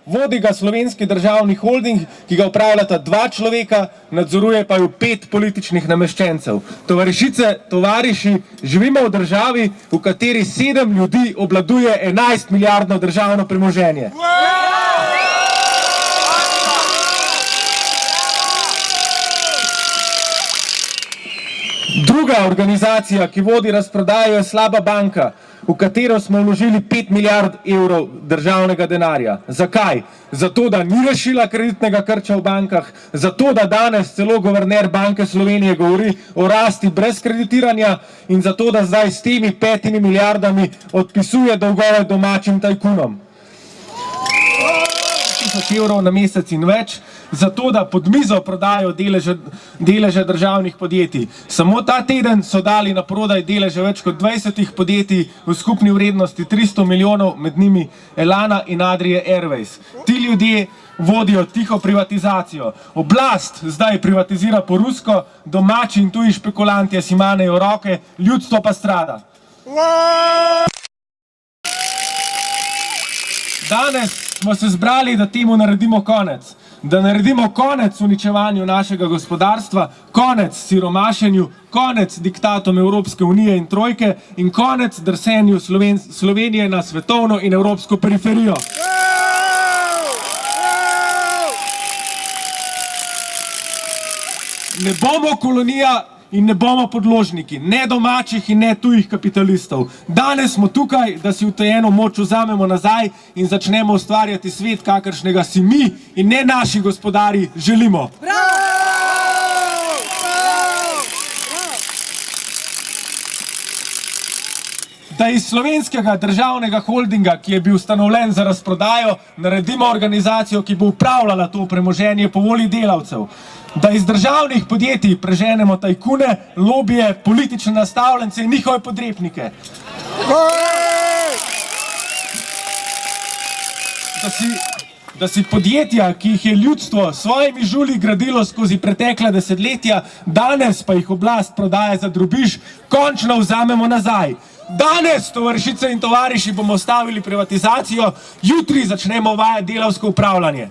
Vodi ga Slovenski državni holding, ki ga upravljata 2 človeka, nadzoruje pa jo 5 političnih nameščencev. Tovarišice, tovariši, živimo v državi, v kateri 7 ljudi obvladuje 11 milijardno državno premoženje. Druga organizacija, ki vodi razprodajo, je Slaba banka, v katero smo vložili 5 milijard evrov državnega denarja. Zakaj? Zato, da ni rešila kreditnega krča v bankah, zato, da danes celo guverner Banke Slovenije govori o rasti brez kreditiranja in zato, da zdaj s temi 5 milijardami odpisuje dolgove domačim tajkunom. 1000 evrov na mesec in več, zato da pod mizo prodajo deleže državnih podjetij. Samo ta teden so dali na prodaj deleže več kot 20 podjetij v skupni vrednosti 300 milijonov, med njimi Elana in Adrie Airways. Ti ljudje vodijo tiho privatizacijo. Oblast zdaj privatizira po rusko, domači in tuji špekulanti si manejo roke, ljudstvo pa strada. Danes smo se zbrali, da temu naredimo konec. Da naredimo konec uničevanju našega gospodarstva, konec siromašenju, konec diktatom Evropske unije in trojke in konec drsenju Slovenije na svetovno in evropsko periferijo. Ne bomo kolonija in ne bomo podložniki, ne domačih in ne tujih kapitalistov. Danes smo tukaj, da si utajeno moč vzamemo nazaj in začnemo ustvarjati svet, kakršnega si mi in ne naši gospodari želimo. Da iz Slovenskega državnega holdinga, ki je bil ustanovljen za razprodajo, naredimo organizacijo, ki bo upravljala to premoženje po volji delavcev. Da iz državnih podjetij preženemo tajkune, lobije, politične nastavljence in njihove podrepnike. Da si podjetja, ki jih je ljudstvo s svojimi žuli gradilo skozi pretekla desetletja, danes pa jih oblast prodaja za drobiž, končno vzamemo nazaj. Danes, tovarišice in tovariši, bomo stavili privatizacijo, jutri začnemo uvajati delavsko upravljanje.